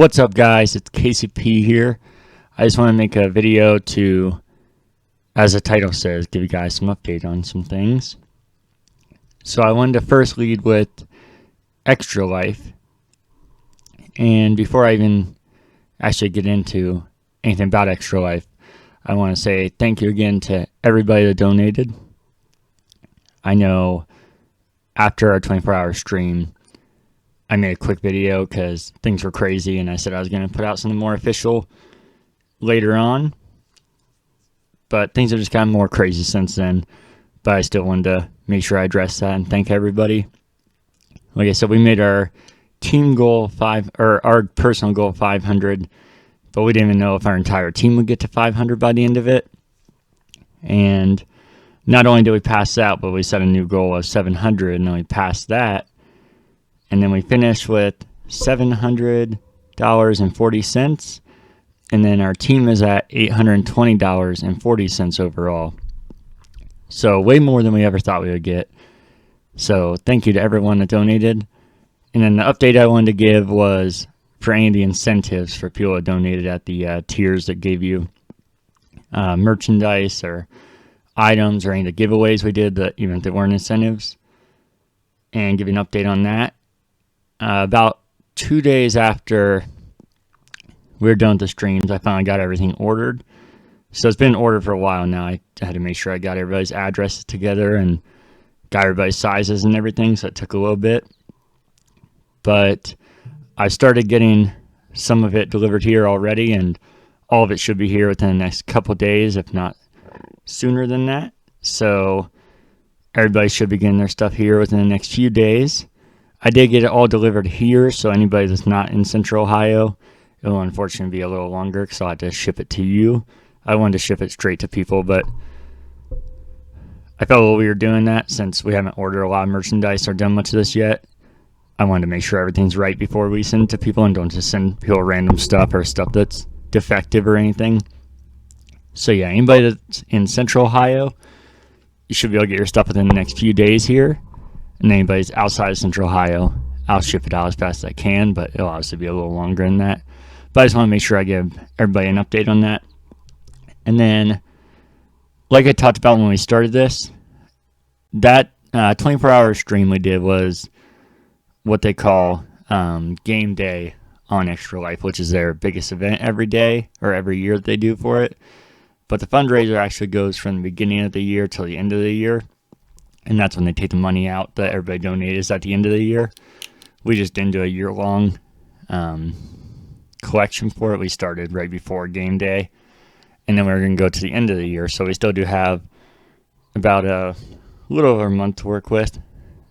What's up, guys? It's KCP here. I just want to make a video to, as the title says, give you guys some update on some things. So I wanted to first lead with Extra Life. And before I even actually get into anything about Extra Life, I want to say thank you again to everybody that donated. I know after our 24-hour stream, I made a quick video because things were crazy, and I said I was going to put out something more official later on. But things have just gotten more crazy since then. But I still wanted to make sure I address that and thank everybody. Like I said, we made our team goal our personal goal 500, but we didn't even know if our entire team would get to 500 by the end of it. And not only did we pass that, but we set a new goal of 700, and then we passed that. And then we finished with $700.40. And then our team is at $820.40 overall. So way more than we ever thought we would get. So thank you to everyone that donated. And then the update I wanted to give was for any of the incentives for people that donated at the tiers that gave you merchandise or items, or any of the giveaways we did that even if they weren't incentives. And give you an update on that. About 2 days after we were done with the streams, I finally got everything ordered. So it's been ordered for a while now. I had to make sure I got everybody's addresses together and got everybody's sizes and everything, so it took a little bit. But I started getting some of it delivered here already, and all of it should be here within the next couple days, if not sooner than that. So everybody should be getting their stuff here within the next few days. I did get it all delivered here, so anybody that's not in Central Ohio, it will unfortunately be a little longer because I'll have to ship it to you. I wanted to ship it straight to people, but I felt a little weird doing that since we haven't ordered a lot of merchandise or done much of this yet. I wanted to make sure everything's right before we send it to people and don't just send people random stuff or stuff that's defective or anything. So yeah, anybody that's in Central Ohio, you should be able to get your stuff within the next few days here. And anybody's outside of Central Ohio, I'll ship it out as fast as I can, but it'll obviously be a little longer than that. But I just want to make sure I give everybody an update on that. And then, like I talked about when we started this, that 24-hour stream we did was what they call game day on Extra Life, which is their biggest event every day or every year that they do for it. But the fundraiser actually goes from the beginning of the year till the end of the year. And that's when they take the money out that everybody donated is at the end of the year. We just didn't do a year-long collection for it. We started right before game day. And then we were going to go to the end of the year. So we still do have about a little over a month to work with.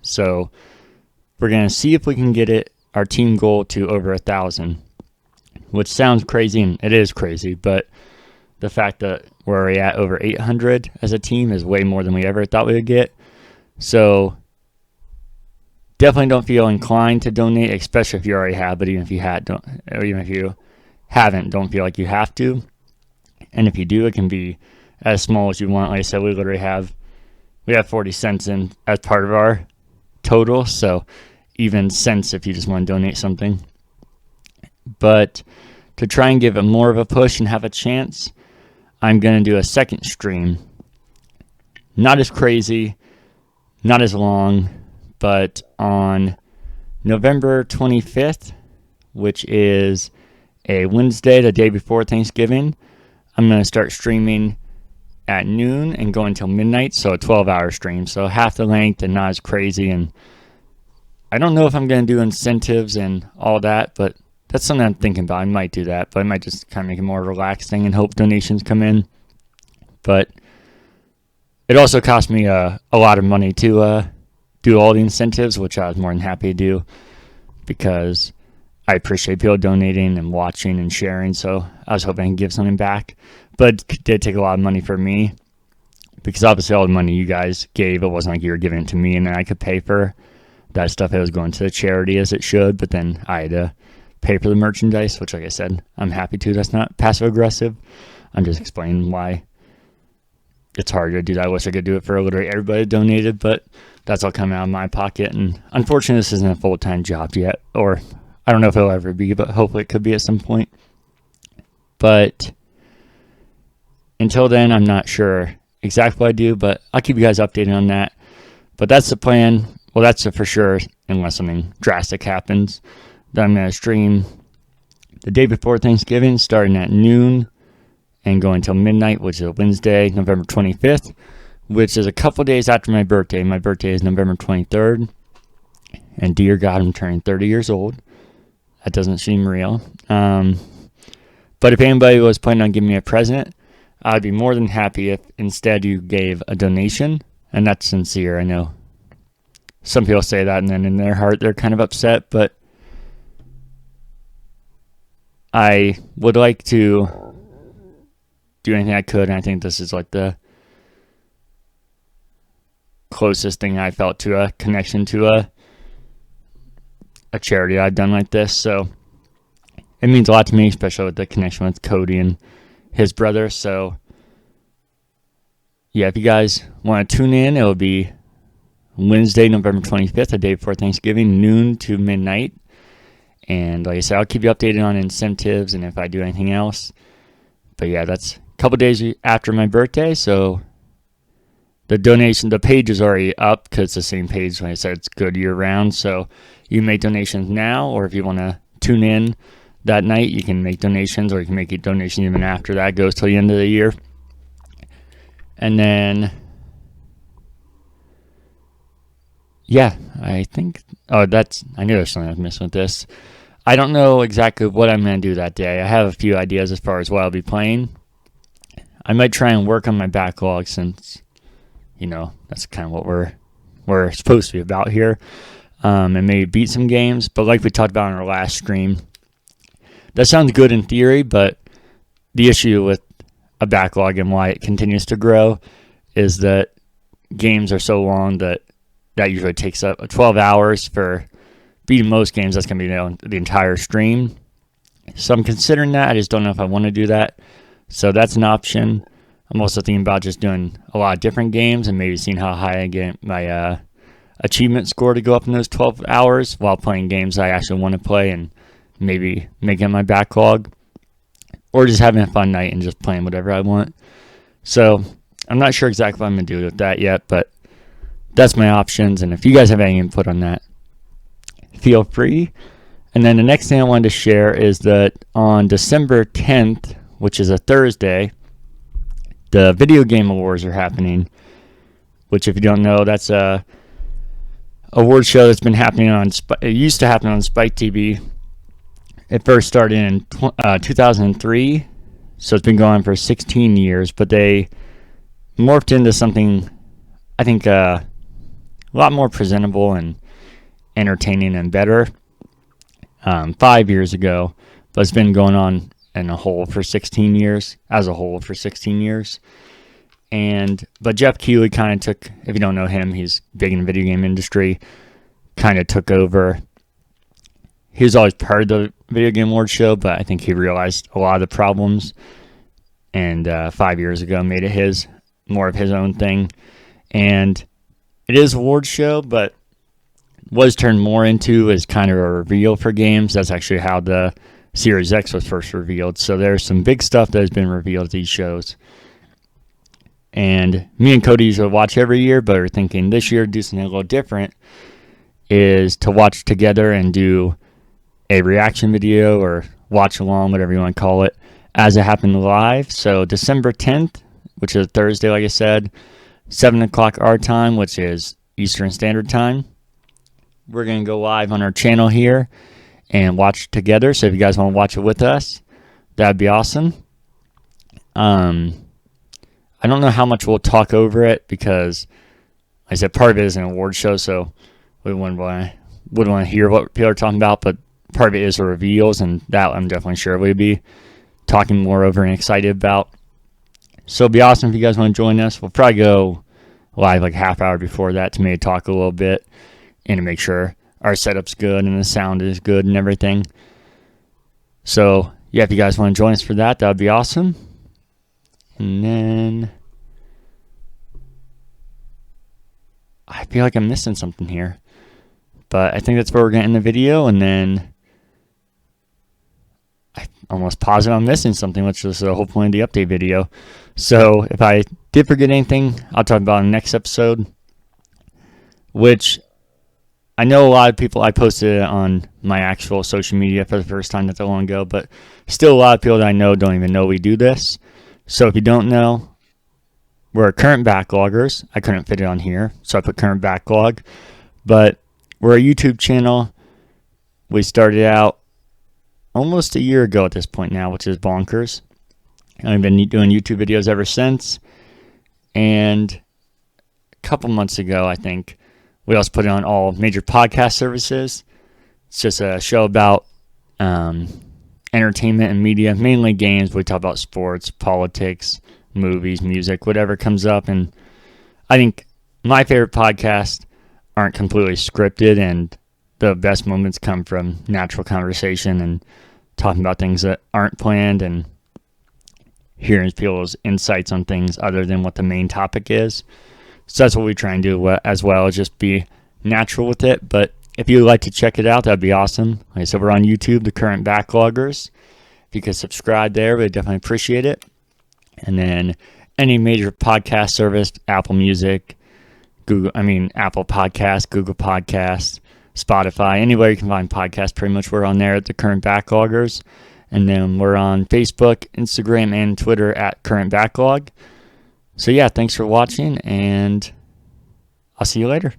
So we're going to see if we can get our team goal to over 1,000. Which sounds crazy, and it is crazy. But the fact that we're already at over 800 as a team is way more than we ever thought we would get. So definitely don't feel inclined to donate, especially if you already have. But even if you haven't, don't feel like you have to. And if you do, it can be as small as you want. Like I said, we have 40 cents in as part of our total. So even cents if you just want to donate something. But to try and give it more of a push and have a chance, I'm going to do a second stream. Not as crazy, not as long, but on November 25th, which is a Wednesday, the day before Thanksgiving, I'm going to start streaming at noon and go until midnight, so a 12-hour stream. So half the length and not as crazy. And I don't know if I'm going to do incentives and all that, but that's something I'm thinking about. I might do that, but I might just kind of make it more relaxed thing and hope donations come in. But it also cost me a lot of money to do all the incentives, which I was more than happy to do because I appreciate people donating and watching and sharing. So I was hoping I could give something back. But it did take a lot of money for me because obviously all the money you guys gave, it wasn't like you were giving it to me and then I could pay for that stuff. It was going to the charity as it should, but then I had to pay for the merchandise, which, like I said, I'm happy to. That's not passive aggressive. I'm just explaining why it's hard to do that. I wish I could do it for literally everybody donated, but that's all coming out of my pocket. And unfortunately, this isn't a full-time job yet, or I don't know if it'll ever be, but hopefully it could be at some point. But until then, I'm not sure exactly what I do, but I'll keep you guys updated on that. But that's the plan. Well, that's for sure, unless something drastic happens. Then I'm going to stream the day before Thanksgiving, starting at noon and going till midnight, which is Wednesday, November 25th, which is a couple days after my birthday. My birthday is November 23rd. And dear God, I'm turning 30 years old. That doesn't seem real. But if anybody was planning on giving me a present, I'd be more than happy if instead you gave a donation. And that's sincere. I know some people say that and then in their heart they're kind of upset. But I would like to do anything I could. And I think this is like the closest thing I felt to a connection to a charity I've done like this. So it means a lot to me, especially with the connection with Cody and his brother. So yeah, if you guys want to tune in, it'll be Wednesday, November 25th, the day before Thanksgiving, noon to midnight. And like I said, I'll keep you updated on incentives and if I do anything else. But yeah, that's a couple days after my birthday, so the donation, the page is already up because it's the same page. Like I said, it's good year round. So you can make donations now, or if you want to tune in that night, you can make donations, or you can make a donation even after that goes till the end of the year. And then, yeah, I think, I knew there's something I was missing with this. I don't know exactly what I'm going to do that day. I have a few ideas as far as what I'll be playing. I might try and work on my backlog since, that's kind of what we're supposed to be about here. And maybe beat some games. But like we talked about in our last stream, that sounds good in theory, but the issue with a backlog and why it continues to grow is that games are so long that usually takes up 12 hours for beating most games. That's going to be the entire stream. So I'm considering that. I just don't know if I want to do that. So that's an option. I'm also thinking about just doing a lot of different games and maybe seeing how high I get my achievement score to go up in those 12 hours while playing games I actually want to play and maybe making my backlog. Or just having a fun night and just playing whatever I want. So I'm not sure exactly what I'm going to do with that yet, but that's my options. And if you guys have any input on that, feel free. And then the next thing I wanted to share is that on December 10th, which is a Thursday, the Video Game Awards are happening, which if you don't know, that's a award show that's been happening it used to happen on Spike TV. It first started in 2003, so it's been going on for 16 years, but they morphed into something, I think, a lot more presentable and entertaining and better 5 years ago, but it's been going on as a whole for 16 years. But Jeff Keighley kind of took, if you don't know him, he's big in the video game industry, kind of took over. He was always part of the Video Game Awards show, but I think he realized a lot of the problems and 5 years ago made it more of his own thing. And it is an awards show, but was turned more into as kind of a reveal for games. That's actually how the Series X was first revealed. So there's some big stuff that has been revealed at these shows. And me and Cody usually watch every year, but we're thinking this year do something a little different, is to watch together and do a reaction video or watch along, whatever you want to call it, as it happened live. So December 10th, which is a Thursday, like I said, 7 o'clock our time, which is Eastern Standard Time. We're going to go live on our channel here and watch together. So if you guys want to watch it with us, that'd be awesome. I don't know how much we'll talk over it because, like I said, part of it is an award show, so we wouldn't want to hear what people are talking about, but part of it is the reveals, and that I'm definitely sure we'll be talking more over and excited about. So it'd be awesome if you guys want to join us. We'll probably go live like a half hour before that to maybe talk a little bit and to make sure our setup's good and the sound is good and everything. So yeah, if you guys want to join us for that, that would be awesome. And then I feel like I'm missing something here, but I think that's where we're going to end the video. And then almost positive I'm missing something, which is hopefully the update video. So if I did forget anything, I'll talk about in the next episode, which I know a lot of people, I posted it on my actual social media for the first time not that long ago, but still a lot of people that I know don't even know we do this. So if you don't know, we're current backloggers. I couldn't fit it on here, so I put current backlog. But we're a YouTube channel. We started out almost a year ago at this point now, which is bonkers. I've been doing YouTube videos ever since. And a couple months ago, I think, we also put it on all major podcast services. It's just a show about entertainment and media, mainly games. We talk about sports, politics, movies, music, whatever comes up. And I think my favorite podcasts aren't completely scripted, and the best moments come from natural conversation and talking about things that aren't planned and hearing people's insights on things other than what the main topic is. So that's what we try and do as well, just be natural with it. But if you'd like to check it out, that'd be awesome. Like I said, we're on YouTube, the Current Backloggers. If you could subscribe there, we'd definitely appreciate it. And then any major podcast service, Apple Music, Apple Podcasts, Google Podcasts, Spotify, anywhere you can find podcasts, pretty much we're on there at the Current Backloggers. And then we're on Facebook, Instagram, and Twitter at Current Backlog. So yeah, thanks for watching, and I'll see you later.